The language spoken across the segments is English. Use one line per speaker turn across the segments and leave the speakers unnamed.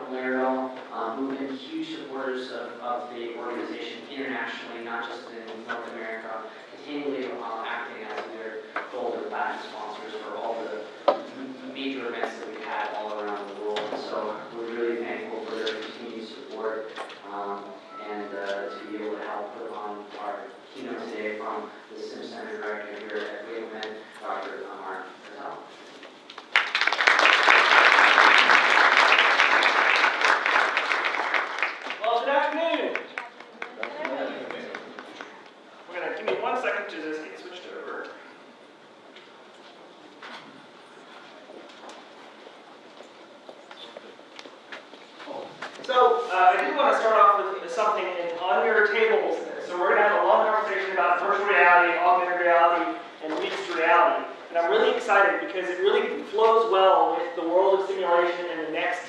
from Laerdal, who've been huge supporters of the organization internationally, not just in North America, continually acting as their gold and platinum sponsors for all the major events that we've had all around the world. So we're really thankful for their continued support and to be able to help put on our keynote today from the Sim Center Director here at Augmented, Dr. Amar, Patel.
Well, good afternoon. We're going to give me 1 second to just get switched over. So, I do want to start off with something on your tables. So we're going to have a long conversation about virtual reality, augmented reality, and mixed reality. And I'm really excited because it really flows well with the world of simulation and the next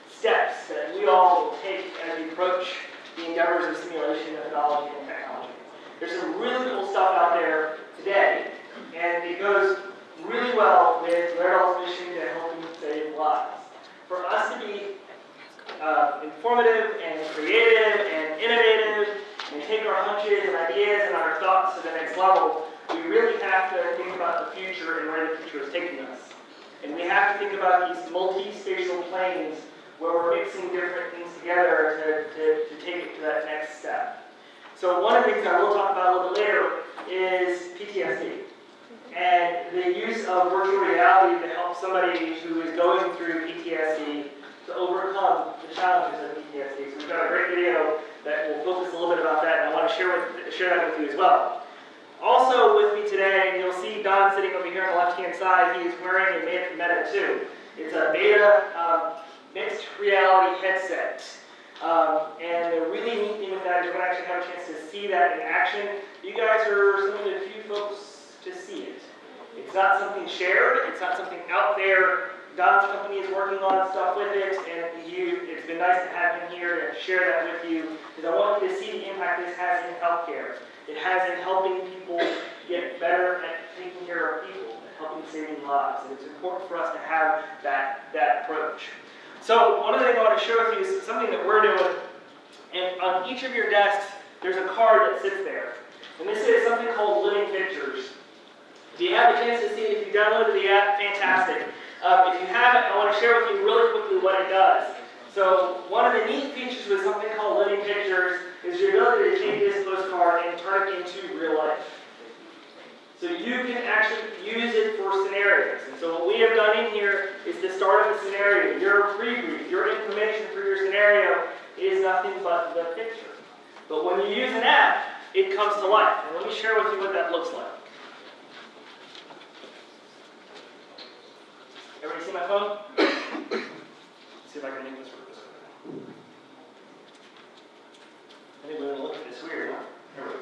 steps that we all will take as we approach the endeavors of simulation, methodology, and technology. There's some really cool stuff out there today, and it goes really well with Laerdal's mission to help save lives. For us to be informative and creative and innovative and take our hunches and ideas and our thoughts to the next level, we really have to think about the future and where the future is taking us. And we have to think about these multi-spatial planes where we're mixing different things together to take it to that next step. So one of the things I will talk about a little bit later is PTSD and the use of virtual reality to help somebody who is going through PTSD to overcome the challenges of PTSD. So we've got a great video that will focus a little bit about that, and I want to share that with you as well. Also with me today, you'll see Don sitting over here on the left-hand side. He is wearing a Meta 2. It's a beta mixed reality headset. And the really neat thing with that is you're going to actually have a chance to see that in action. You guys are some of the few folks to see it. It's not something shared. It's not something out there. Don's company is working on stuff with it, and it's been nice to have him here and share that with you, because I want you to see the impact this has in healthcare. It has in helping people get better at taking care of people, and helping saving lives, and it's important for us to have that approach. So one of the things I want to share with you is something that we're doing, and on each of your desks, there's a card that sits there, and this is something called Living Pictures. If you have a chance to see it, if you downloaded the app, fantastic. If you haven't, I want to share with you really quickly what it does. So one of the neat features with something called Living Pictures is your ability to take this postcard and turn it into real life. So you can actually use it for scenarios. And so what we have done in here is the start of the scenario. Your pre-brief, your information for your scenario is nothing but the picture. But when you use an app, it comes to life. And let me share with you what that looks like. Everybody see my phone? Let's see if I can make this work this way. I think we're going to look at this weird, huh? Here we go.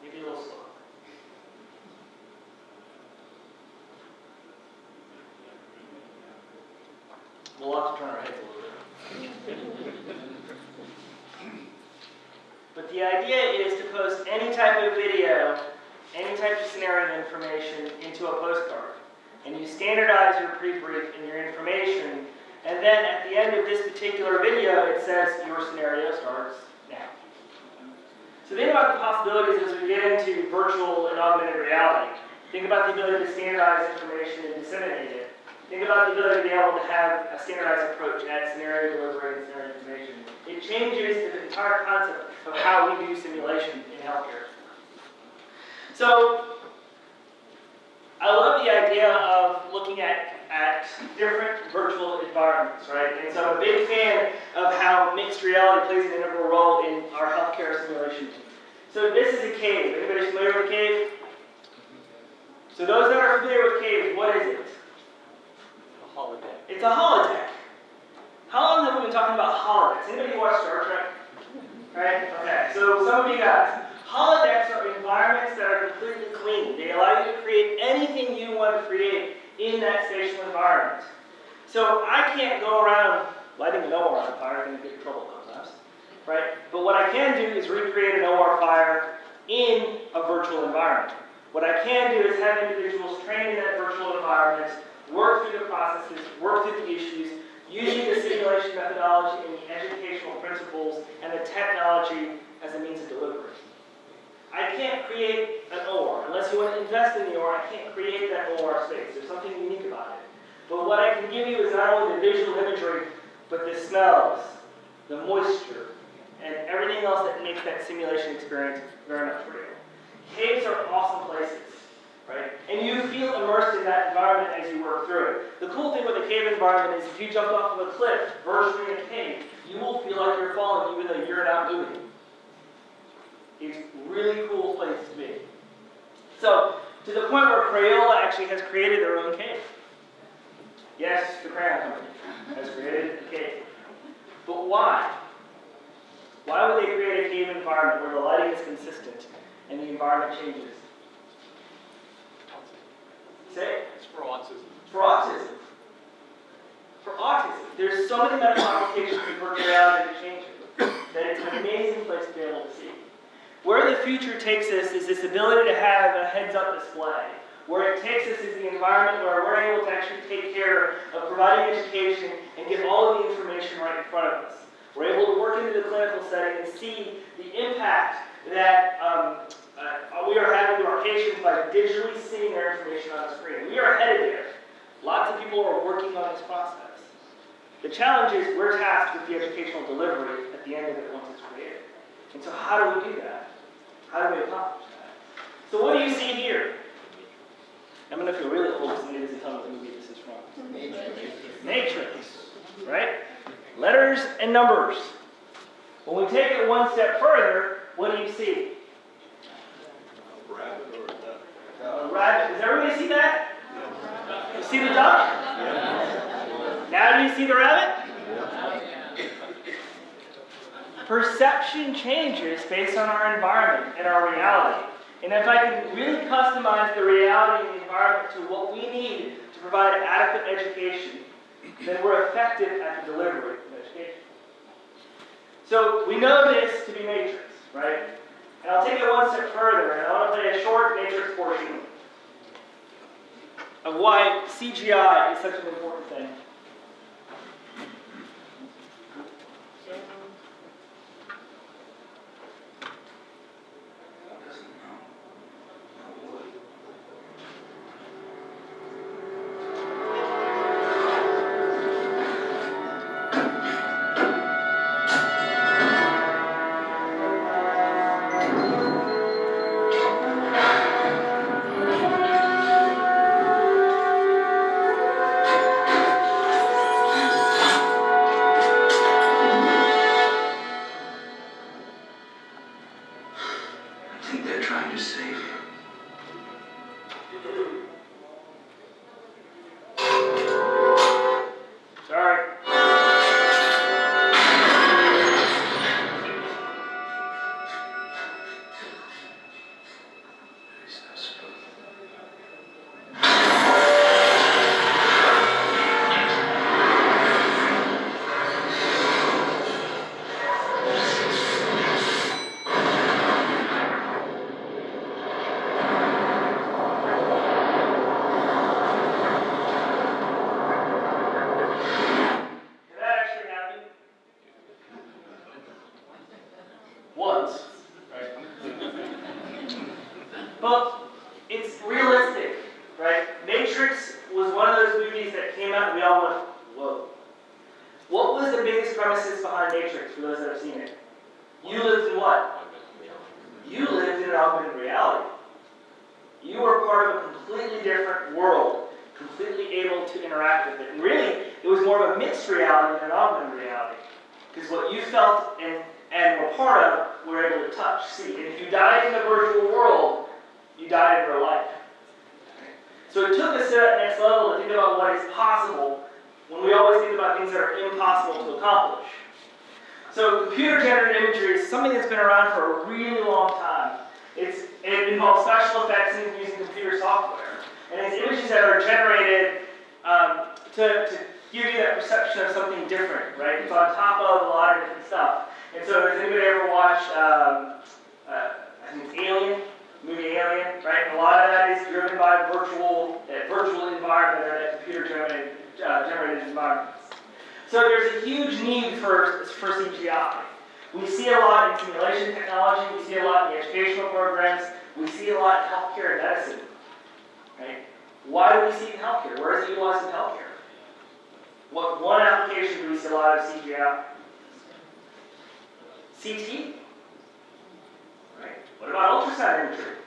Maybe a little slow. We'll have to turn our heads a little bit. But the idea is to post any type of video, any type of scenario information into a postcard. And you standardize your pre-brief and your information, and then at the end of this particular video, it says your scenario starts now. So think about the possibilities as we get into virtual and augmented reality. Think about the ability to standardize information and disseminate it. Think about the ability to be able to have a standardized approach at scenario delivery and scenario information. It changes the entire concept of how we do simulation in healthcare. So, I love the idea of looking at different virtual environments, right? And so I'm a big fan of how mixed reality plays an integral role in our healthcare simulation. So this is a cave. Anybody familiar with a cave? So those that are familiar with caves, what is it?
A holodeck.
It's a holodeck. How long have we been talking about holodecks? Anybody watch Star Trek? Right? Okay, so some of you guys. Holodecks are environments that are completely clean. They allow you to create anything you want to create in that spatial environment. So I can't go around lighting an OR on fire and get in trouble sometimes. Right? But what I can do is recreate an OR fire in a virtual environment. What I can do is have individuals train in that virtual environment, work through the processes, work through the issues, using the simulation methodology and the educational principles and the technology as a means of delivery. I can't create an OR. Unless you want to invest in the OR, I can't create that OR space. There's something unique about it. But what I can give you is not only the visual imagery, but the smells, the moisture, and everything else that makes that simulation experience very much real. Caves are awesome places, right? And you feel immersed in that environment as you work through it. The cool thing with a cave environment is if you jump off of a cliff, virtually in a cave, you will feel like you're falling even though you're not moving. It's a really cool place to be. So, to the point where Crayola actually has created their own cave. Yes, the crayon company has created a cave. But why? Why would they create a cave environment where the lighting is consistent and the environment changes? Say?
It's for autism.
For autism. For autism. There's so many medical applications in virtual reality that change it, that it's an amazing place to be able to see. Where the future takes us is this ability to have a heads-up display. Where it takes us is the environment where we're able to actually take care of providing education and get all of the information right in front of us. We're able to work into the clinical setting and see the impact that we are having to our patients by digitally seeing their information on the screen. We are headed there. Lots of people are working on this process. The challenge is we're tasked with the educational delivery at the end of it once it's created. And so how do we do that? How do we accomplish that? So what do you see here? I'm going to feel really old because somebody doesn't tell me what movie this is from. Matrix, right? Letters and numbers. When we take it one step further, what do you see?
A rabbit or a duck?
A rabbit. Does everybody see that? You see the duck? Now do you see the rabbit? Perception changes based on our environment and our reality. And if I can really customize the reality and the environment to what we need to provide adequate education, then we're effective at the delivery of education. So we know this to be matrix, right? And I'll take it one step further, and I want to play a short matrix portion of why CGI is such an important thing. But it's realistic, right? Matrix was one of those movies that came out and we all went, whoa. What was the biggest premises behind Matrix for those that have seen it? You lived in what? You lived in an augmented reality. You were part of a completely different world, completely able to interact with it. And really, it was more of a mixed reality than an augmented reality. Because what you felt and were part of, were able to touch, see. And if you died in the virtual world, you died in real life. So it took us to that next level to think about what is possible when we always think about things that are impossible to accomplish. So computer-generated imagery is something that's been around for a really long time. It involves special effects and using computer software. And it's images that are generated to give you that perception of something different, right? It's on top of a lot of different stuff. And so has anybody ever watched, I I think it's Alien, movie Alien, right? A lot of that is driven by virtual environment or that computer generated environments. So there's a huge need for CGI. We see a lot in simulation technology, we see a lot in the educational programs, we see a lot in healthcare and medicine, right? Why do we see it in healthcare? Where is it utilized in healthcare? What one application do we see a lot of CGI? CT? Right? What about ultrasound imagery?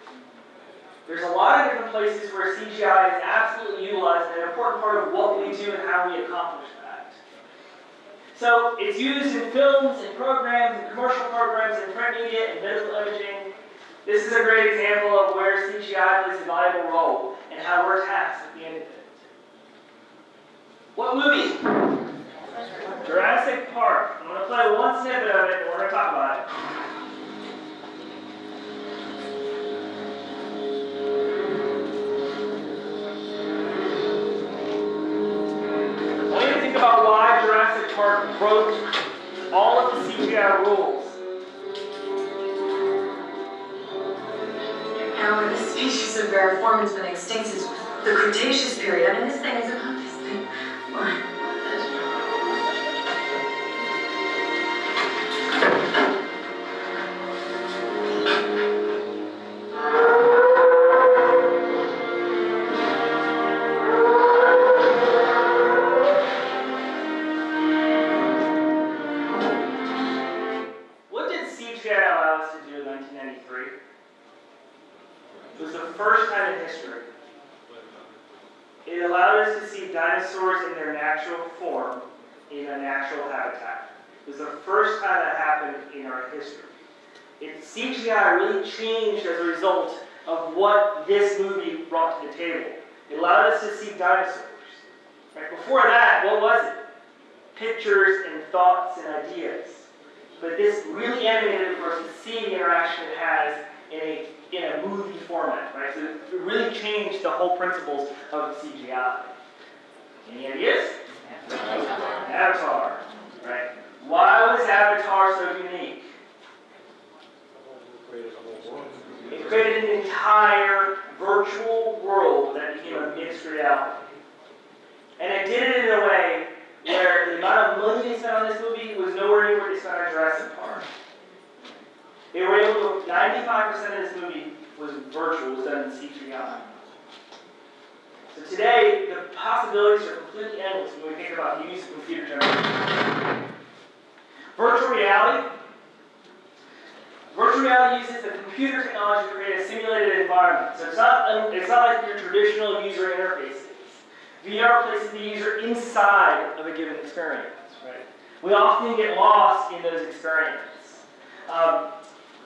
There's a lot of different places where CGI is absolutely utilized and an important part of what we do and how we accomplish that. So it's used in films and programs and commercial programs and print media and medical imaging. This is a great example of where CGI plays a valuable role and how we're tasked at the end of it. What movie? Jurassic Park. I'm going to play one snippet of it and we're going to talk about it. I want you to think about why Jurassic Park broke all of the CGI rules.
Now, the species of variform has been extinct since the Cretaceous period. I mean, this thing is about this thing. What?
What did CGI allow us to do in 1993? It was the first time in history. It allowed us to see dinosaurs in their natural form in a natural habitat. It was the first time that happened in our history. CGI really changed as a result of what this movie brought to the table. It allowed us to see dinosaurs. Right? Before that, what was it? Pictures and thoughts and ideas. But this really animated for us to see the interaction it has in a movie format, right? So it really changed the whole principles of CGI. Any ideas? Avatar, right? Why was Avatar so unique? It created an entire virtual world that became a mixed reality. And it did it in a way where the amount of money they spent on this movie was nowhere near what they spent on Jurassic Park. They were able to, 95% of this movie was virtual, was done in CGI. So today, the possibilities are completely endless when we think about the use of computer generation. Virtual reality. Virtual reality uses the computer technology to create a simulated environment. So it's not like your traditional user interfaces. VR places the user inside of a given experience, right? We often get lost in those experiences.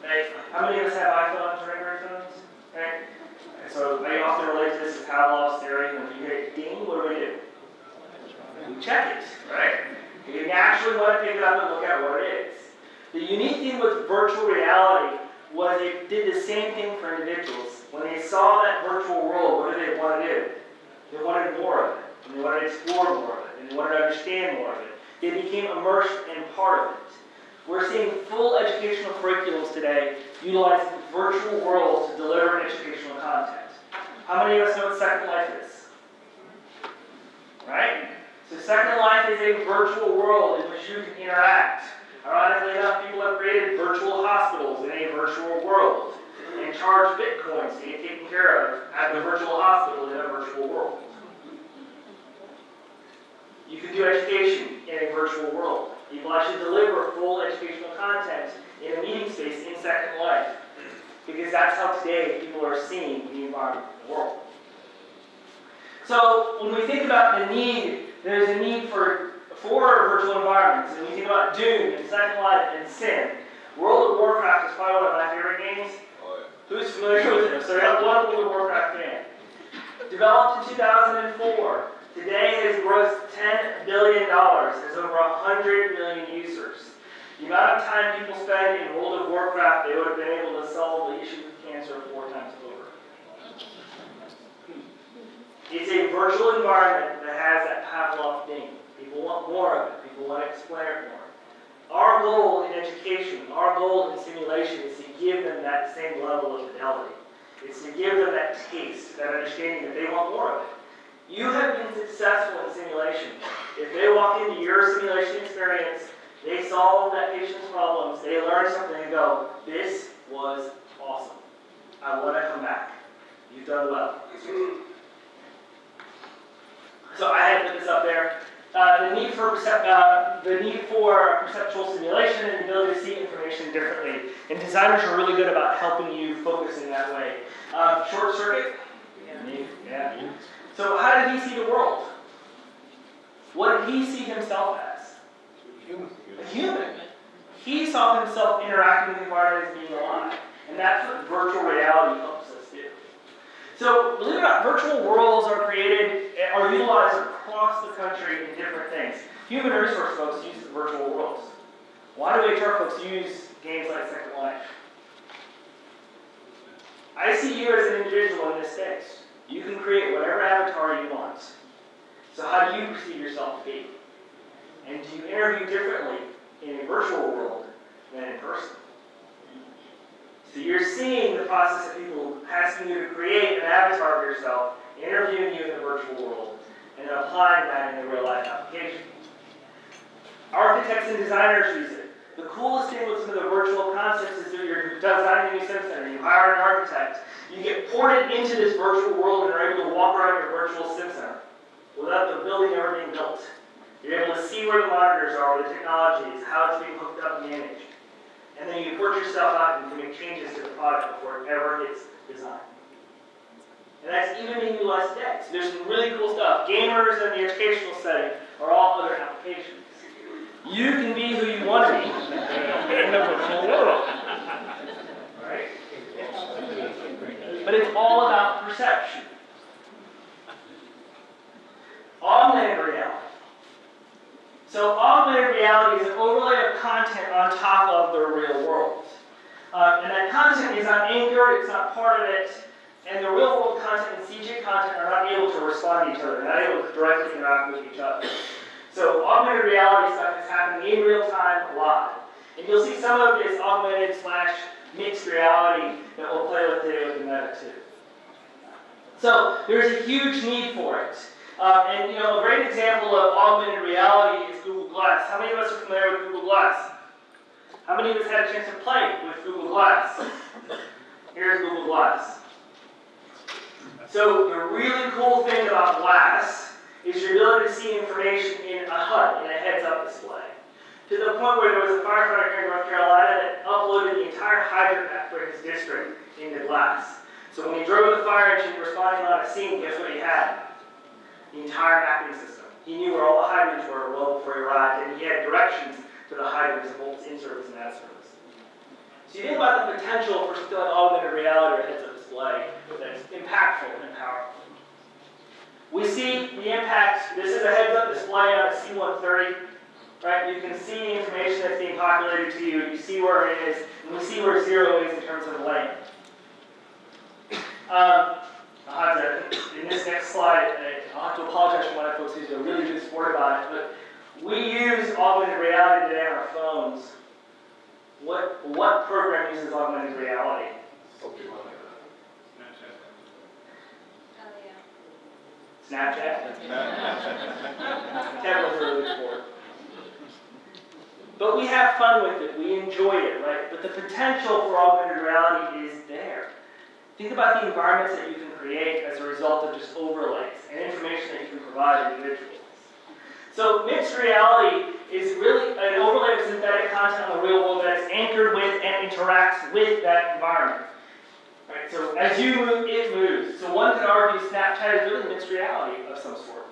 Right? How many of us have iPhones or Android phones? Right? So I often relate to this as Pavlov's theory. When you hear ding, what do? We check it, right? You naturally want to pick it up and look at what it is. The unique thing with virtual reality was it did the same thing for individuals. When they saw that virtual world, what did they want to do? They wanted more of it, and they wanted to explore more of it, and they wanted to understand more of it. They became immersed and part of it. We're seeing full educational curriculums today utilizing virtual worlds to deliver educational content. How many of us know what Second Life is? Right? So Second Life is a virtual world in which you can interact. Ironically enough, people have created virtual hospitals in a virtual world and charge bitcoins to get taken care of at the virtual hospital in a virtual world. You can do education in a virtual world. People actually deliver full educational content in a meeting space in Second Life, because that's how today people are seeing the environment in the world. So when we think about the need, there's a need for virtual environments, and we think about Doom and Second Life and Sim. World of Warcraft is probably one of my favorite games.
Oh, yeah.
Who's familiar with it? So we have one World of Warcraft fan. Developed in 2004. Today has grossed $10 billion, has over 100 million users. The amount of time people spend in World of Warcraft, they would have been able to solve the issue with cancer 4 times over. It's a virtual environment that has that Pavlov ding. People want more of it. People want to explain it more. Our goal in education, our goal in simulation is to give them that same level of fidelity. It's to give them that taste, that understanding that they want more of it. You have been successful in simulation. If they walk into your simulation experience, they solve that patient's problems, they learn something and go, this was awesome. I want to come back. You've done well. So I had to put this up there. The need for perceptual simulation and the ability to see information differently. And designers are really good about helping you focus in that way. Short circuit? Yeah. So how did he see the world? What did he see himself as? A human. He saw himself interacting with the environment as being alive. And that's what virtual reality helps us do. So, believe it or not, virtual worlds are utilized across the country in different things. Human resource folks use the virtual worlds. Why do HR folks use games like Second Life? I see you as an individual in this space. You can create whatever avatar you want. So how do you perceive yourself to be? And do you interview differently in a virtual world than in person? So you're seeing the process of people asking you to create an avatar of yourself, interviewing you in the virtual world, and then applying that in the real life application. Architects and designers use it. The coolest thing with some of the virtual concepts is that you're designing a new sim center, you hire an architect, you get ported into this virtual world and are able to walk around your virtual sim center without the building ever being built. You're able to see where the monitors are, where the technology is, how it's being hooked up and managed. And then you port yourself out and you can make changes to the product before it ever gets designed. And that's even being utilized today. So there's some really cool stuff. Gamers in the educational setting are all other applications. You can be who you want to be in the virtual world. Right? But it's all about perception. Augmented reality. So augmented reality is an overlay of content on top of the real world. And that content is not anchored, it's not part of it, and the real world content and CG content are not able to respond to each other, they're not able to directly interact with each other. So augmented reality stuff is happening in real time live. And you'll see some of this augmented / mixed reality that we'll play with today with the meta too. So there's a huge need for it. And you know, a great example of augmented reality is Google Glass. How many of us are familiar with Google Glass? How many of us had a chance to play with Google Glass? Here's Google Glass. So the really cool thing about Glass is your ability to see information in a HUD, in a heads-up display. To the point where there was a firefighter here in North Carolina that uploaded the entire hydrant map for his district into Glass. So when he drove the fire engine responding on a scene, guess what he had? The entire mapping system. He knew where all the hydrants were well before he arrived, and he had directions to the hydrants of both in-service and out-service. So you think about the potential for something like augmented reality or heads-up display that's impactful and powerful. We see the impact. This is a heads-up display on a C-130. Right? You can see the information that's being populated to you. You see where it is, and we see where 0 is in terms of lane. In this next slide, I'll have to apologize for my folks who's a really good sport about it, but we use augmented reality today on our phones. What program uses augmented reality? Snapchat? Tablets are a really sport. But we have fun with it, we enjoy it, right? But the potential for augmented reality is there. Think about the environments that you can create as a result of just overlays and information that you can provide individuals. So mixed reality is really an overlay of synthetic content on the real world that is anchored with and interacts with that environment. Right? So as you move, it moves. So one could argue Snapchat is really mixed reality of some sort.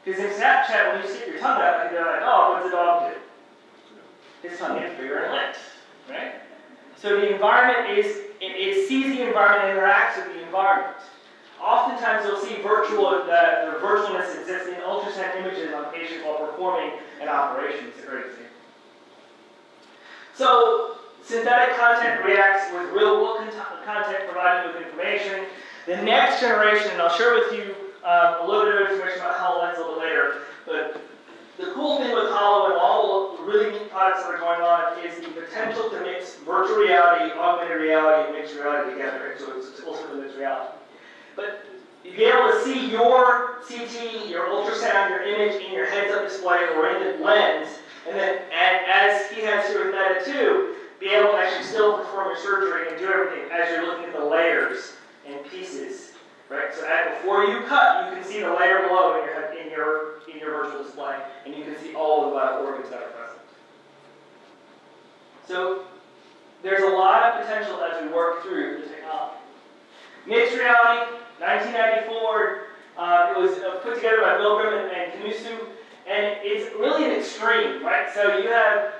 Because in Snapchat, when you stick your tongue out, you're like, oh, what's a dog do? His tongue gets bigger and licked. Right? So the environment is, it sees the environment and interacts with the environment. Oftentimes you'll see the virtualness exists in ultrasound images on patients while performing an operation. It's a great example. So synthetic content reacts with real world content provided with information. The next generation, and I'll share with you a little bit of information about HoloLens a little bit later, but the cool thing with Holo and all the really neat pilots that are going on is the potential to mix virtual reality, augmented reality, and mixed reality together. So it's ultimately mixed reality. But you'll be able to see your CT, your ultrasound, your image in your heads-up display or in the lens, and then as he has here with Meta 2, be able to actually still perform your surgery and do everything as you're looking at the layers and pieces, right? So before you cut, you can see the layer below in your virtual display, and you can see all of the vital organs that are present. So there's a lot of potential as we work through the technology. Mixed reality, 1994. It was put together by Milgram and Kanusu, and it's really an extreme, right? So you have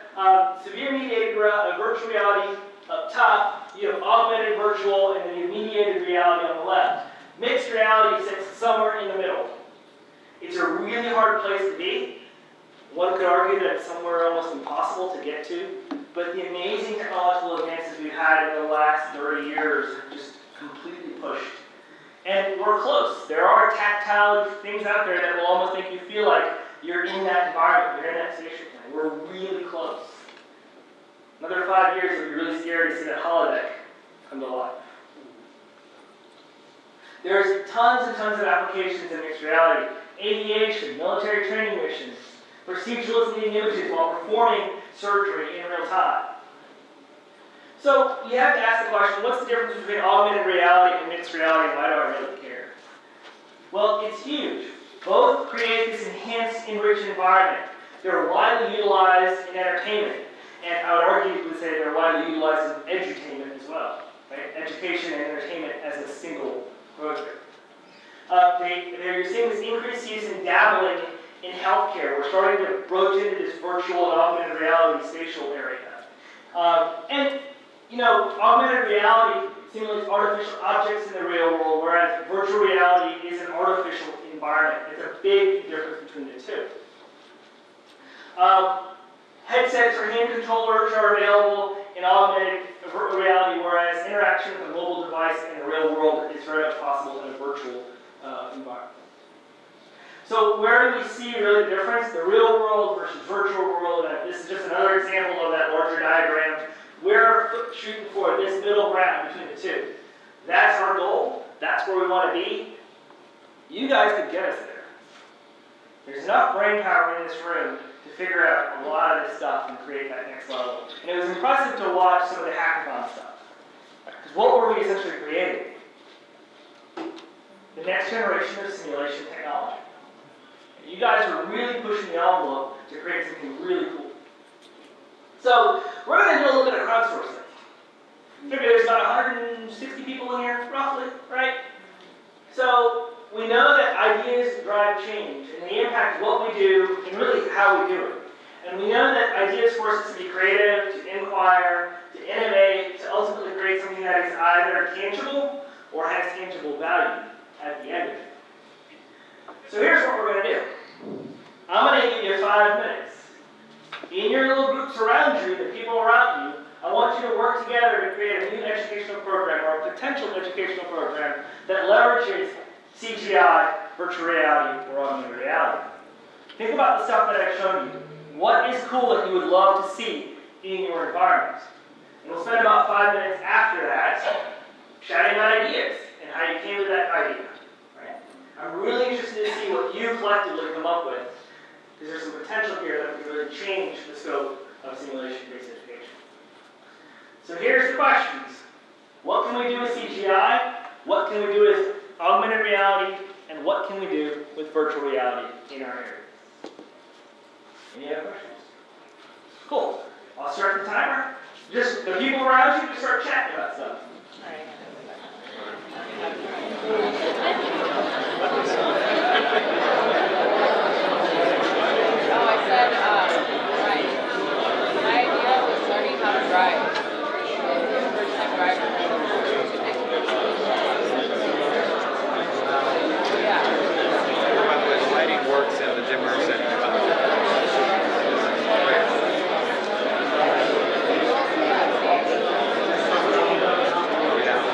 severe mediated virtual reality up top, you have augmented virtual, and then you have mediated reality on the left. Mixed reality sits somewhere in the middle. It's a really hard place to be. One could argue that it's somewhere almost impossible to get to, but the amazing technological advances we've had in the last 30 years have just completely pushed. And we're close. There are tactile things out there that will almost make you feel like you're in that environment, you're in that station plane. We're really close. Another 5 years, it would be really scary to see that holodeck come to life. There's tons and tons of applications in mixed reality. Aviation, military training missions, proceduralists needing images while performing surgery in real time. So you have to ask the question, what's the difference between augmented reality and mixed reality, and why do I really care? Well, it's huge. Both create this enhanced, enriched environment. They're widely utilized in entertainment, and I would argue to say they're widely utilized in edutainment as well. Right? Education and entertainment as a single program. You're seeing this increased use in dabbling in healthcare. We're starting to broach into this virtual and augmented reality spatial area. And you know, augmented reality simulates artificial objects in the real world, whereas virtual reality is an artificial environment. It's a big difference between the two. Headsets or hand controllers are available in augmented reality, whereas interaction with a mobile device in the real world is very much possible in a virtual environment. So where do we see really the difference? The real world versus virtual world. And this is just another example of that larger diagram. We're shooting for this middle ground between the two. That's our goal. That's where we want to be. You guys could get us there. There's enough brain power in this room to figure out a lot of this stuff and create that next level. And it was impressive to watch some of the hackathon stuff. Because what were we essentially creating? The next generation of simulation technology. And you guys are really pushing the envelope to create something really cool. So we're going to do a little bit of crowdsourcing. Figure there's about 160 people in here, roughly, right? So we know that ideas drive change, and they impact what we do and really how we do it. And we know that ideas force us to be creative, to inquire, to innovate, to ultimately create something that is either tangible or has tangible value at the end of it. So here's what we're going to do. I'm going to give you 5 minutes. In your little groups around you, the people around you, I want you to work together to create a new educational program or a potential educational program that leverages CGI, virtual reality, or augmented reality. Think about the stuff that I've shown you. What is cool that you would love to see in your environment? And we'll spend about 5 minutes after that chatting about ideas and how you came to that idea. Right? I'm really interested to see what you collectively come up with, because there's some potential here that can really change the scope of simulation-based education. So here's the questions. What can we do with CGI? What can we do with augmented reality? And what can we do with virtual reality in our area? Any other questions? Cool. I'll start the timer. Just the people around you just start chatting about stuff.
Right. My idea was learning how to drive. First time driver. Yeah.
About the way the lighting works in the dimmer center. Yeah.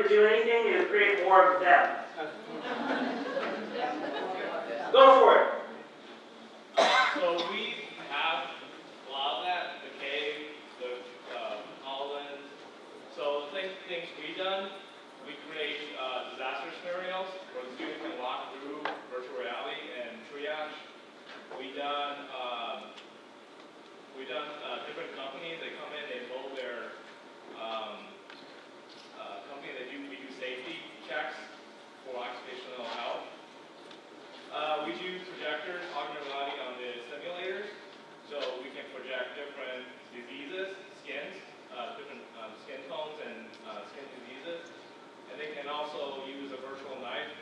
to do anything is create more of them. Go for it.
So we have a lot of that, the cave, the HoloLens. So the things we've done, we create disaster scenarios where the student can walk through virtual reality and triage. We've done different companies. They come in, they build their company. We do safety checks for occupational health. We do projectors, augmented reality on the simulators, so we can project different diseases, different skin tones and skin diseases. And they can also use a virtual knife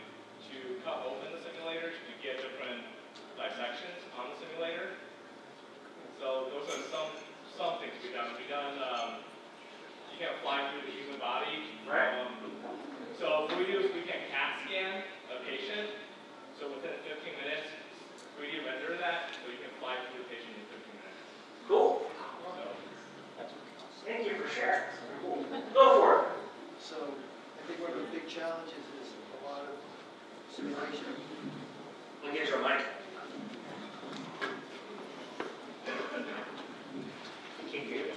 to cut open the simulators to get different dissections on the simulator. So those are some things we've done. You can't fly through the human body.
Right.
So what we do is we can CAT scan a patient. So within 15 minutes, 3D render that, so you can fly through the patient in 15 minutes.
Cool.
So,
Thank you for sharing. Cool. Go for it.
So I think one of the big challenges is a lot of simulation.
Let me get your mic.
Can't hear you.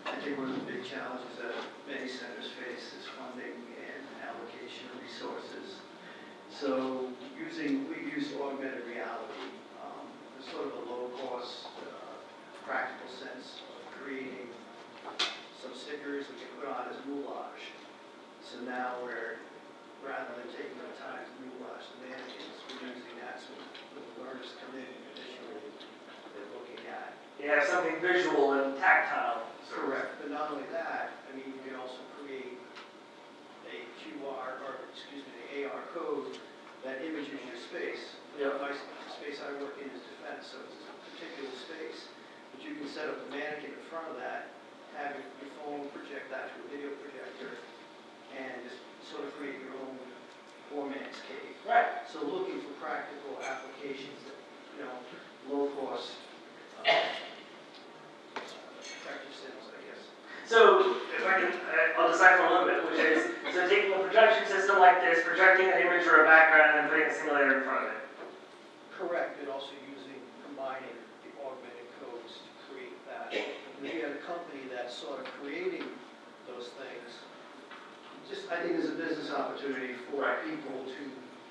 I think one of the big challenges that many centers face is funding and allocation of resources. So we've used augmented reality, as sort of a low-cost, practical sense of creating some stickers we can put on as moulage. So now rather than taking the time to moulage the mannequins, we're using that so when the learners come in visually, they're looking at.
You have something visual and tactile.
Correct, but not only that, I mean, you can also create a QR, or excuse me, the AR code that images your space.
Yep.
The space I work in is defense, so it's a particular space. But you can set up a mannequin in front of that, have your phone project that to a video projector, and just sort of create your own poor man's cave.
Right.
So looking for practical applications that, low cost, effective sales, I guess.
So, if I can, I'll decipher a little bit, which is, so taking a projection system like this, projecting an image or a background, and then putting a simulator in front of it.
Correct, and also combining the augmented codes to create that. And we had a company that's sort of creating those things. I think there's a business opportunity for people to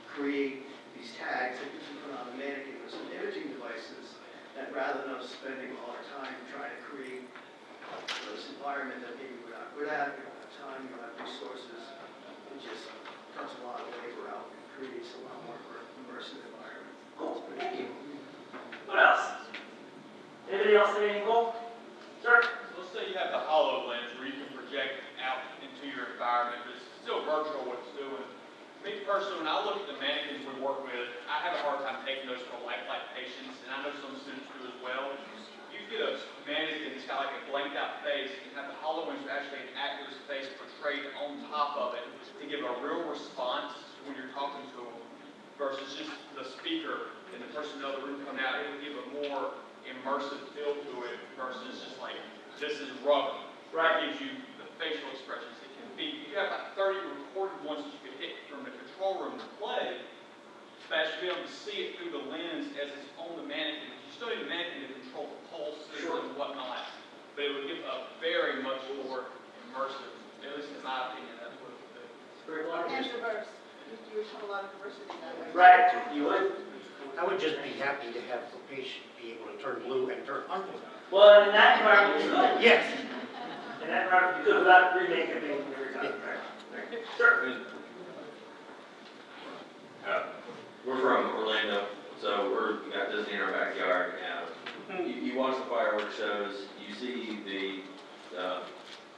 create these tags that you can put on the mannequin with some imaging devices, that rather than us spending all our time trying to create this environment that maybe we're not good at, we don't have time, we don't have resources, it just cuts a lot of labor out and creates a lot more immersive environment.
Cool, thank you. What else? Anybody else have anything cool? Sir?
Let's say you have the HoloLens where you can project out into your environment, but it's still virtual what it's doing. Me personally, when I look at the mannequins we work with, I have a hard time taking those for lifelike patients, and I know some students do as well. You get a mannequin that's got like a blanked out face, and have the HoloLens actually an actor's face portrayed on top of it to give a real response when you're talking to them, versus just the speaker and the person in the other room coming out. It would give a more immersive feel to it versus just like, this is rubber.
Right.
It gives you the facial expressions it can be. You have like 30 recorded ones that you could hit from the control room to play, but you be able to see it through the lens as it's on the mannequin. You still need a mannequin to control the pulse and whatnot, but it would give a very much more immersive, at least in my opinion, that's what it would do.
And diverse. You would have a lot of diversity in that way.
Right, you would?
I would just be happy to have the patient be able to turn blue and turn unblue.
Well, in that environment, you could.
Yes.
In that environment, you could without remake it being every time. Right. Sure.
We're from Orlando, so we got Disney in our backyard. You watch the fireworks shows, you see the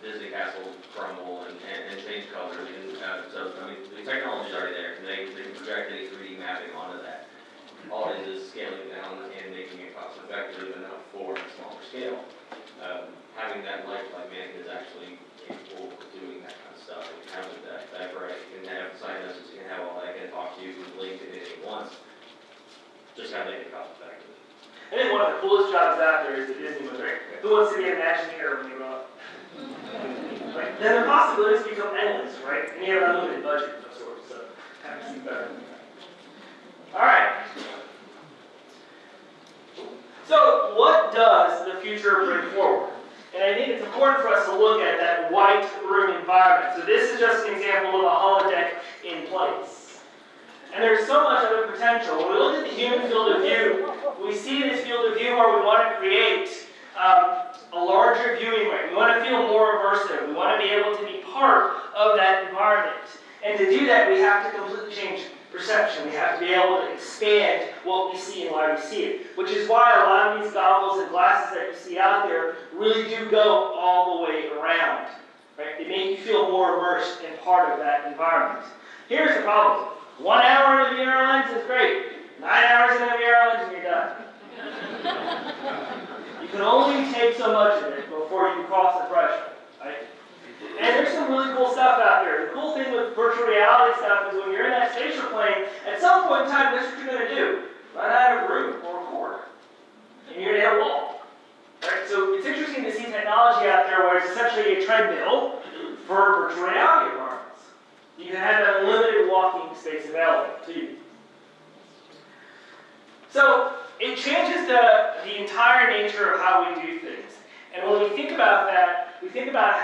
Disney castle crumble and change colors, and so I mean the technology's already there, and they can project any 3D mapping onto that. All it is scaling down and making it cost effective enough for a smaller scale. Having that lifelike mannequin is actually capable of doing that kind of stuff. It can have that bright, it can have sinuses, it can have all that, it can talk to you, and blink at anything once. Just how they can cost effective.
I think one of the coolest jobs out there is the Disney one, right? Who wants to be an Imagineer when you grow up? possibilities become endless, right? And you have an unlimited budget of sorts, so kind of seems better. All right. So what does the future bring forward? And I think it's important for us to look at that white room environment. So this is just an example of a holodeck in place. And there's so much other potential. When we look at the human field of view, we see this field of view where we want to create a larger viewing range. We want to feel more immersive. We want to be able to be part of that environment. And to do that, we have to completely change perception. We have to be able to expand what we see and why we see it. Which is why a lot of these goggles and glasses that you see out there really do go all the way around. Right? They make you feel more immersed and part of that environment. Here's the problem. 1 hour in a VR lens is great. 9 hours in a VR lens and you're done. You can only take so much of it before you cross the threshold. Right? And there's some really cool stuff out there. The cool thing with virtual reality stuff is when you're in that spatial plane, at some point in time, that's what you're going to do. Run out of room or record. And you're going to hit a wall. Right? So it's interesting to see technology out there where it's essentially a treadmill for virtual reality environments. You can have an unlimited walking space available to you. So it changes the entire nature of how we do things. And when we think about that, we think about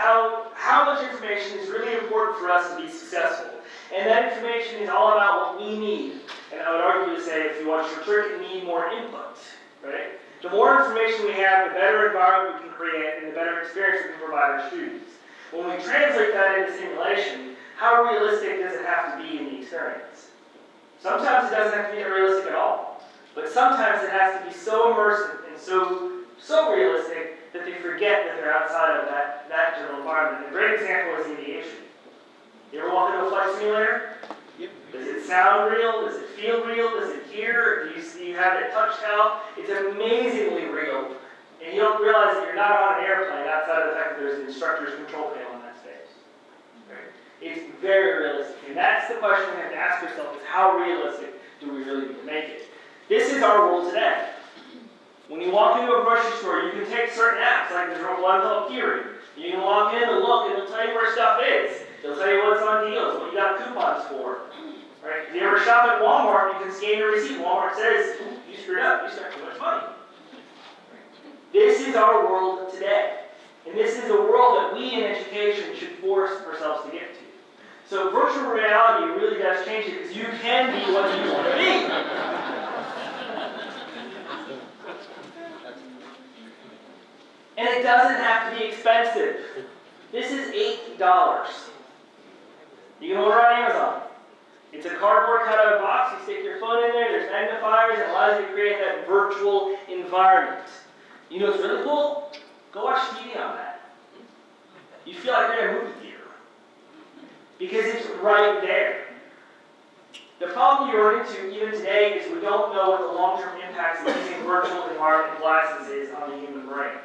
how much information is really important for us to be successful. And that information is all about what we need. And I would argue to say, if you watch your trick, you need more input. Right? The more information we have, the better environment we can create and the better experience we can provide our students. When we translate that into simulation, how realistic does it have to be in the experience? Sometimes it doesn't have to be realistic at all. But sometimes it has to be so immersive and so realistic that they forget that they're outside of that general environment. A great example is aviation. You ever walk into a flight simulator? Yep. Does it sound real? Does it feel real? Does it hear? Do you have that touch tell? It's amazingly real. And you don't realize that you're not on an airplane outside of the fact that there's an instructor's control panel in that space. Right? It's very realistic. And that's the question we have to ask ourselves is how realistic do we really need to make it? This is our world today. When you walk into a grocery store, you can take certain apps, like there's one called Plenary. You can walk in and look, and it'll tell you where stuff is. It'll tell you what's on deals, what you got coupons for. Right? If you ever shop at Walmart, you can scan your receipt. Walmart says, you screwed up, you spent too much money. This is our world today. And this is a world that we in education should force ourselves to get to. So virtual reality really does change it, because you can be what you want to be. And it doesn't have to be expensive. This is $8. You can order on Amazon. It's a cardboard cutout box. You stick your phone in there. There's magnifiers. It allows you to create that virtual environment. You know what's really cool? Go watch TV on that. You feel like you're in a movie theater. Because it's right there. The problem you run into even today is we don't know what the long-term impacts of using virtual environment glasses is on the human brain.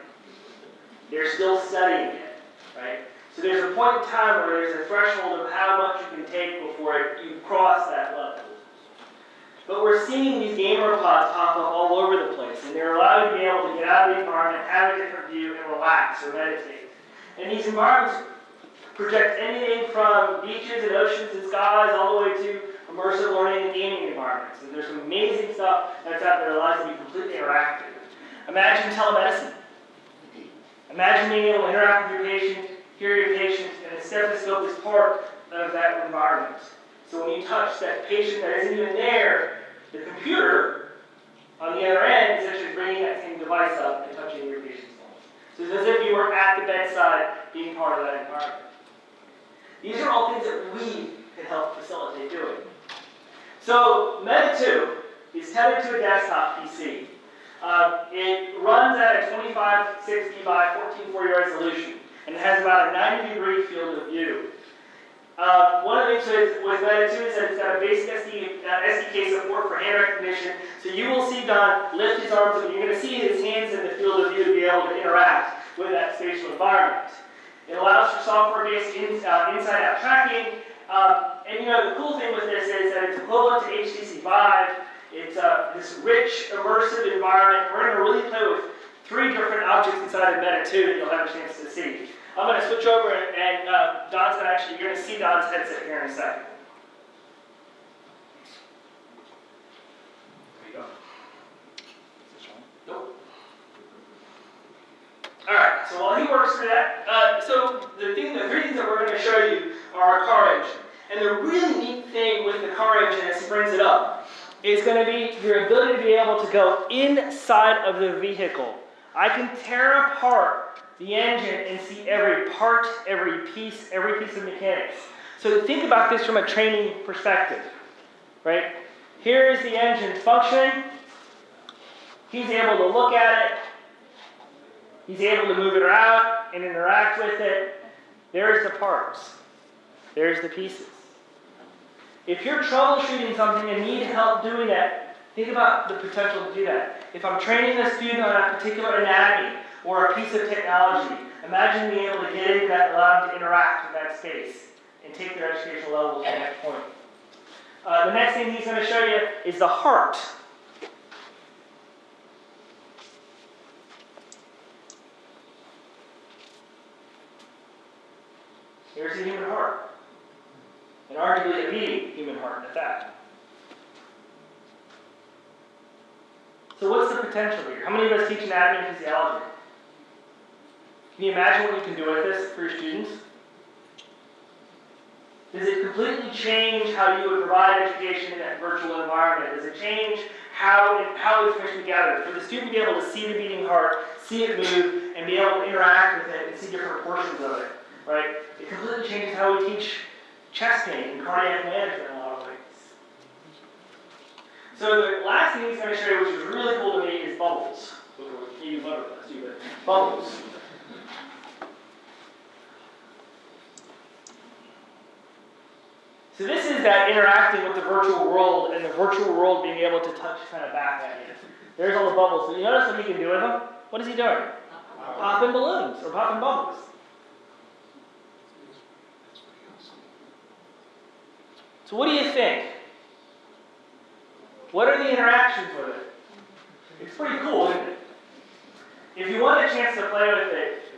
They're still studying it, right? So there's a point in time where there's a threshold of how much you can take before you cross that level. But we're seeing these gamer pods pop up all over the place, and they're allowed to be able to get out of the environment, have a different view, and relax or meditate. And these environments project anything from beaches and oceans and skies all the way to immersive learning and gaming environments. And there's some amazing stuff that's out there that allows you to be completely interactive. Imagine telemedicine. Imagine being able to interact with your patient, hear your patient, and the stethoscope is part of that environment. So when you touch that patient that isn't even there, the computer on the other end is actually bringing that same device up and touching your patient's phone. So it's as if you were at the bedside being part of that environment. These are all things that we can help facilitate doing. So Meta 2 is tethered to a desktop PC. It runs at a 2560 by 1440 resolution, and it has about a 90-degree field of view. One of the things with Meta 2 is that it's got a basic SDK support for hand recognition, so you will see Don lift his arms up, and you're going to see his hands in the field of view to be able to interact with that spatial environment. It allows for software-based inside-out tracking, and you know the cool thing with this is that it's equivalent to HTC Vive. It's this rich, immersive environment. We're going to really play with 3 different objects inside of Meta 2 that you'll have a chance to see. I'm going to switch over and Don's going to actually, you're going to see Don's headset here in a second. There you go. Nope. Alright, so while he works through that, so the three things that we're going to show you are our car engine. And the really neat thing with the car engine, as he brings it up, is going to be your ability to be able to go inside of the vehicle. I can tear apart the engine and see every part, every piece of mechanics. So think about this from a training perspective, right? Here is the engine functioning. He's able to look at it. He's able to move it around and interact with it. There's the parts. There's the pieces. If you're troubleshooting something and need help doing that, think about the potential to do that. If I'm training a student on a particular anatomy or a piece of technology, imagine being able to get into that and allow them to interact with that space and take their educational level to the next point. The next thing he's going to show you is the heart. Here's the human heart. And arguably a beating human heart at that. So what's the potential here? How many of us teach anatomy and physiology? Can you imagine what you can do with this for your students? Does it completely change how you would provide education in that virtual environment? Does it change how information is gathered? For the student to be able to see the beating heart, see it move, and be able to interact with it and see different portions of it, right? It completely changes how we teach chest pain and cardiac management in a lot of ways. So the last thing he's going to show you, which is really cool to me, is bubbles. Maybe butterflies too, but bubbles. So this is that interacting with the virtual world and the virtual world being able to touch kind of back at you. There's all the bubbles. So you notice what he can do with them? What is he doing? Popping balloons or popping bubbles. So what do you think? What are the interactions with it? It's pretty cool, isn't it? If you want a chance to play with it,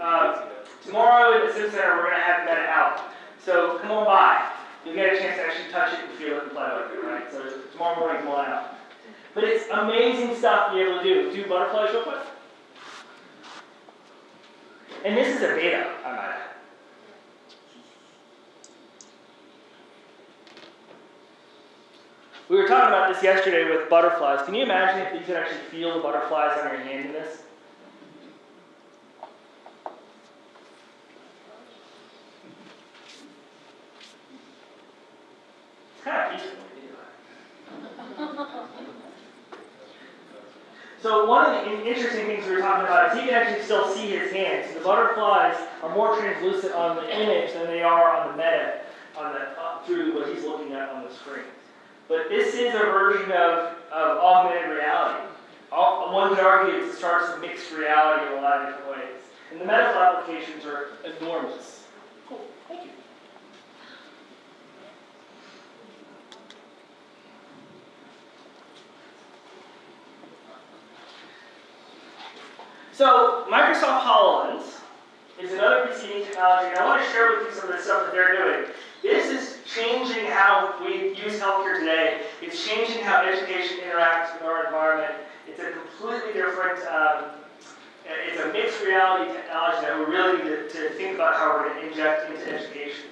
tomorrow in the Sim Center we're going to have that out. So come on by. You'll get a chance to actually touch it and feel it and play with it, right? So tomorrow morning, come on out. But it's amazing stuff to be able to do. Do butterflies real quick. And this is a beta, I might add. We were talking about this yesterday with butterflies. Can you imagine if you could actually feel the butterflies on your hand in this? It's kind of peaceful when you do that. So one of the interesting things we were talking about is he can actually still see his hands. The butterflies are more translucent on the image than they are on the meta, through what he's looking at on the screen. But this is a version of augmented reality. One could argue it starts with mixed reality in a lot of different ways. And the medical applications are enormous. Cool, thank you. So Microsoft HoloLens is another piece of unique technology, and I want to share with you some of the stuff that they're doing. This is changing how we use healthcare today. It's changing how education interacts with our environment. It's a completely different, it's a mixed reality technology that we really need to think about how we're going to inject into education.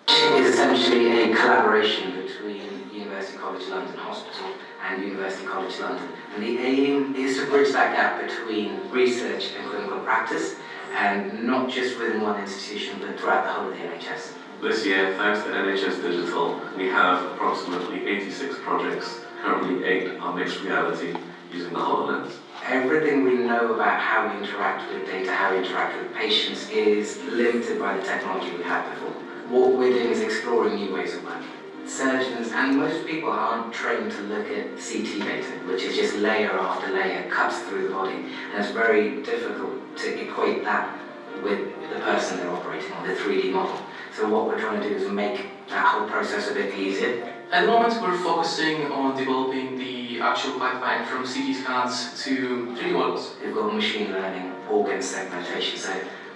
It's essentially a collaboration between University College London Hospital and University College London. And the aim is to bridge that gap between research and clinical practice, and not just within one institution, but throughout the whole of the NHS.
This year, thanks to NHS Digital, we have approximately 86 projects. Currently 8 are mixed reality using the HoloLens.
Everything we know about how we interact with data, how we interact with patients is limited by the technology we had before. What we're doing is exploring new ways of working. Surgeons and most people aren't trained to look at CT data, which is just layer after layer, cuts through the body, and it's very difficult to equate that with the person they're operating on, the 3D model. So what we're trying to do is make that whole process a bit easier.
At the moment, we're focusing on developing the actual pipeline from CT scans to 3D models.
We've got machine learning, organ segmentation, so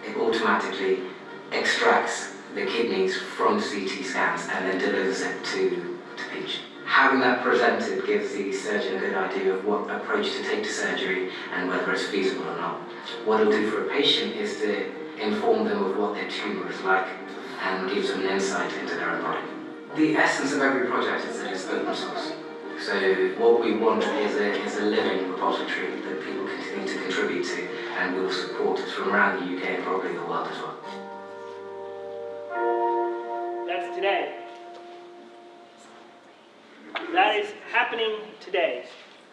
it automatically extracts the kidneys from CT scans and then delivers it to patient. Having that presented gives the surgeon a good idea of what approach to take to surgery and whether it's feasible or not. What it'll do for a patient is to inform them of what their tumour is like and gives them an insight into their own body. The essence of every project is that it's open source. So what we want is a living repository that people continue to contribute to and will support us from around the UK and probably the world as well.
That's today. That is happening today.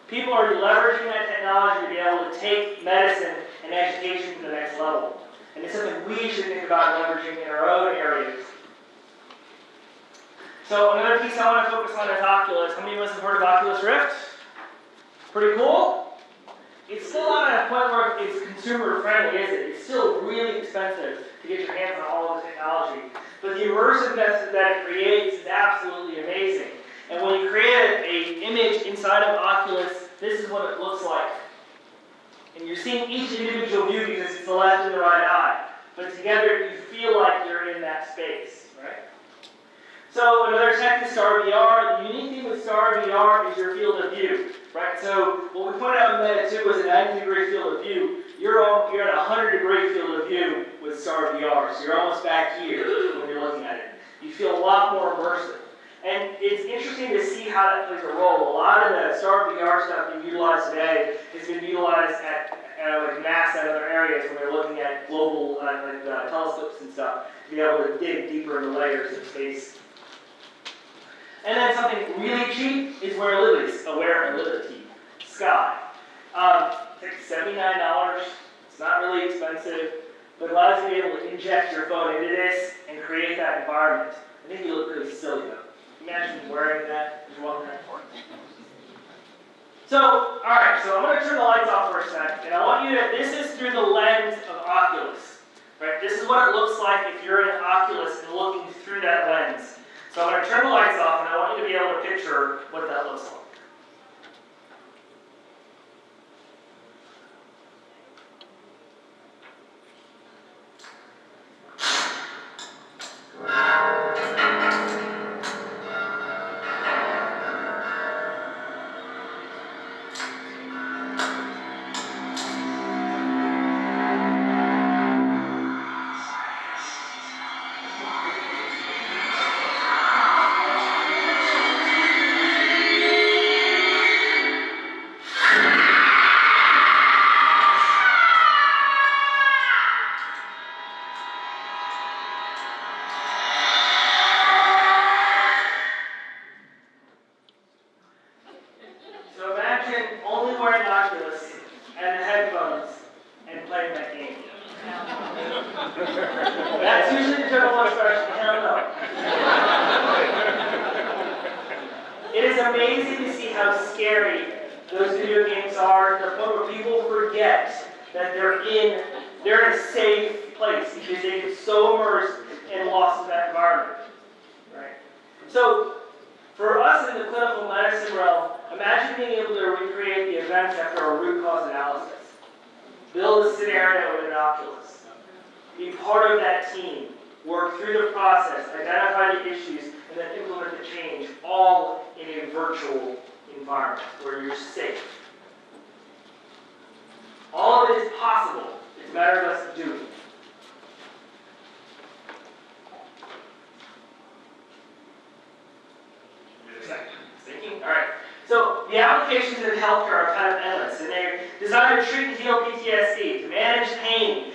People are leveraging that technology to be able to take medicine and education to the next level. And it's something we should think about leveraging in our own areas. So another piece I want to focus on is Oculus. How many of us have heard of Oculus Rift? Pretty cool? It's still not at a point where it's consumer friendly, is it? It's still really expensive to get your hands on all of the technology. But the immersiveness that it creates is absolutely amazing. And when you create an image inside of Oculus, this is what it looks like. And you're seeing each individual view because it's the left and the right eye. But together you feel like you're in that space, right? So another tech is Star VR. The unique thing with Star VR is your field of view, right? So what we pointed out in Meta 2 was a 90-degree field of view. You're at a 100-degree field of view with Star VR. So you're almost back here when you're looking at it. You feel a lot more immersive. And it's interesting to see how that plays a role. A lot of the Star VR stuff being utilized today has been utilized at like NASA and other areas when they're looking at global telescopes and stuff to be able to dig deeper into layers of space. And then something really cheap is Wear and Liberty Sky. It's like $79. It's not really expensive, but it allows you to be able to inject your phone into this and create that environment. I think you look pretty silly though. Imagine wearing that as well. So, alright, so I'm going to turn the lights off for a sec, and I want you to, this is through the lens of Oculus. Right? This is what it looks like if you're in Oculus and looking through that lens. So I'm going to turn the lights off, and I want you to be able to picture what that looks like. That's usually the general expression. Hell no. It is amazing to see how scary those video games are to the point where people forget that they're in a safe place because they get so immersed and lost in that environment. Right? So, for us in the clinical medicine realm, imagine being able to recreate the events after a root cause analysis. Build a scenario in an Oculus. Be part of that team. Work through the process, identify the issues, and then implement the change, all in a virtual environment where you're safe. All of it is possible. It's a matter of us doing it. Thinking? Alright. So the applications in healthcare are kind of endless, and they're designed to treat and heal PTSD, to manage pain.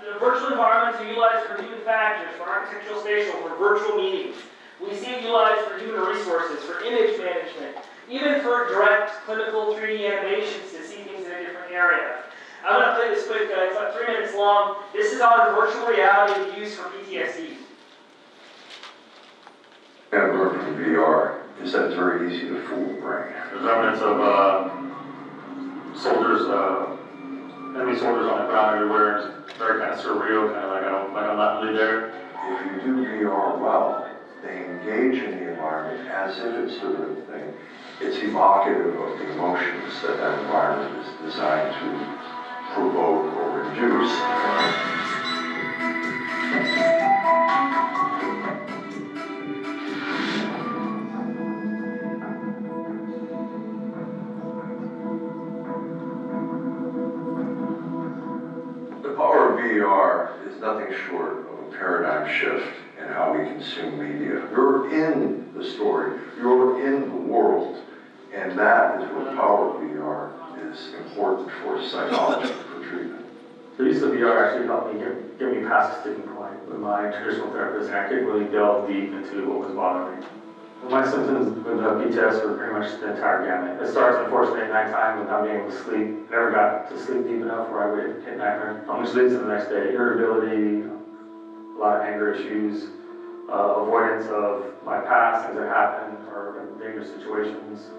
The virtual environments are utilized for human factors, for architectural spatial, for virtual meetings. We see it utilized for human resources, for image management, even for direct clinical 3D animations to see things in a different area. I'm going to play this quick, it's about 3 minutes long. This is on virtual reality used for PTSD.
I've learned from VR is that it's very easy to fool the brain.
There's evidence of soldiers, enemy soldiers on the ground everywhere. It's very kind of surreal, kind of like I'm not really there.
If you do VR well, They engage in the environment as if it's the real thing. It's evocative of the emotions that that environment is designed to provoke or induce. The power of VR is nothing short of a paradigm shift in how we consume media. You're in the story, you're in the world, and that is what power of VR is important for psychology, for treatment.
The use of VR actually helped me get me past a sticking point with my traditional therapist, and I couldn't really delve deep into what was bothering me. My symptoms with PTS were pretty much the entire gamut. It starts, unfortunately, at nighttime without being able to sleep. Never got to sleep deep enough where I would hit nightmare, which leads to the next day. Irritability, a lot of anger issues, avoidance of my past, things that happened, or dangerous situations.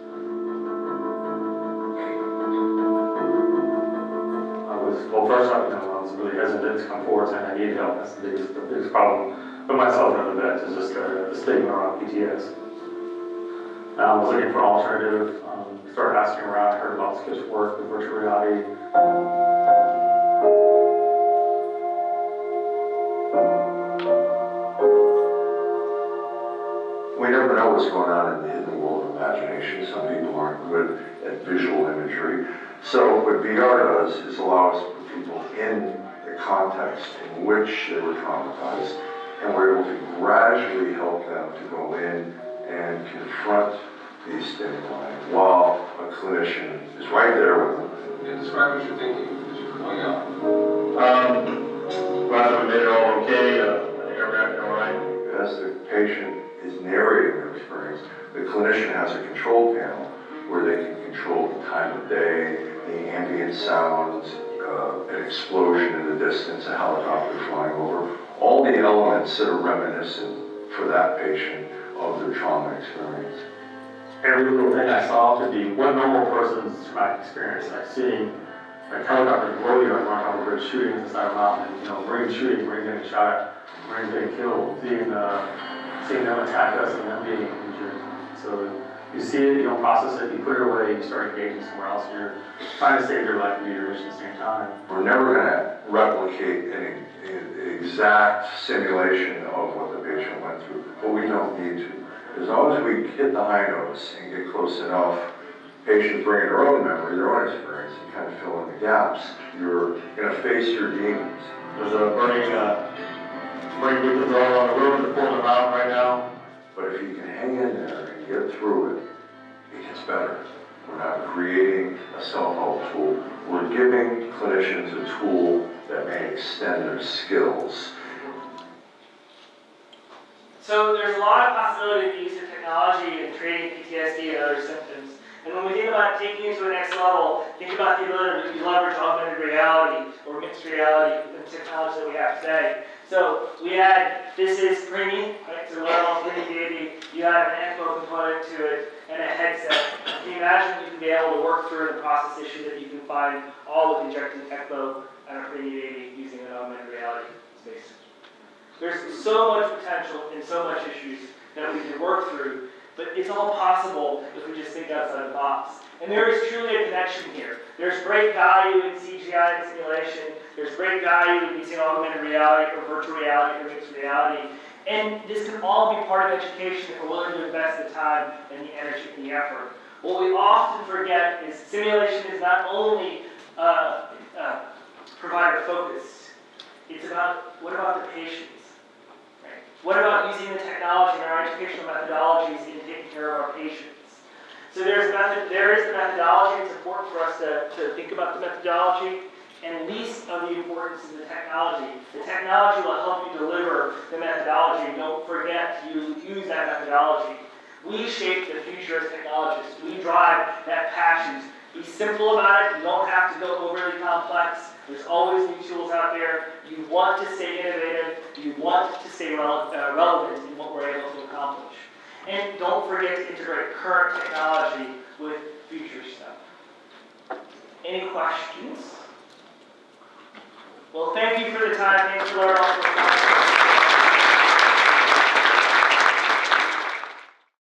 Well, first off, I was really hesitant to come forward saying I need help. That's the biggest problem. Put myself under the bed is just the stigma around PTS. I was looking for an alternative, started asking around, I heard about sketch work with virtual reality.
We never know what's going on in the hidden world of imagination. Some people aren't good at visual imagery. So what VR does is allow us to put people in the context in which they were traumatized, and we're able to gradually help them to go in and confront these stimuli while a clinician is right there with them.
Can you describe what you're thinking as you're going out? Well, we made it all okay. I think I reacted all right.
As the patient is narrating their experience, the clinician has a control panel where they can control the time of day, the ambient sounds, an explosion in the distance, a helicopter flying over, all the elements that are reminiscent for that patient of their trauma experience.
Every little thing I saw could be one normal person's traumatic experience, like seeing like helicopters blow you on top of a bridge, shooting inside a mountain, Marines shooting, Marines getting shot at, Marines getting killed, seeing them attack us and them being injured. So you see it, you don't process it, you put it away, you start engaging somewhere else, and you're trying to save your life and do your mission at the same time.
We're never going to replicate an exact simulation of what the patient went through, but we don't need to. As long as we hit the high notes and get close enough, patients bring in their own memory, their own experience, and kind of fill in the gaps. You're going to face your demons.
There's a burning victims all around the room, they're pulling them out right now.
But if you can hang in there and get through it, it gets better. We're not creating a self-help tool. We're giving clinicians a tool that may extend their skills.
So there's a lot of possibility of the use of technology in treating PTSD and other symptoms. And when we think about taking it to the next level, think about the ability to leverage augmented reality or mixed reality with the technology that we have today. So we had, this is Plenary, right? So Laerdal Plenary, you have an ECMO component to it and a headset. Can you imagine you can be able to work through the process issue that you can find all with injecting ECMO and a Plenary using an augmented reality space? There's so much potential and so much issues that we can work through, but it's all possible if we just think outside the box. And there is truly a connection here. There's great value in CGI and simulation. There's great value in using augmented reality or virtual reality or mixed reality. And this can all be part of education if we're willing to invest the time and the energy and the effort. What we often forget is simulation is not only provider focused. It's about, what about the patients? Right? What about using the technology and our educational methodologies in taking care of our patients? So there is the methodology. It's important for us to think about the methodology, and least of the importance is the technology. The technology will help you deliver the methodology. Don't forget to use that methodology. We shape the future as technologists. We drive that passion. Be simple about it. You don't have to go overly complex. There's always new tools out there. You want to stay innovative. You want to stay relevant in what we're able to accomplish. And don't forget to integrate current technology with future stuff. Any questions? Well, thank you for the time. Thanks for learning.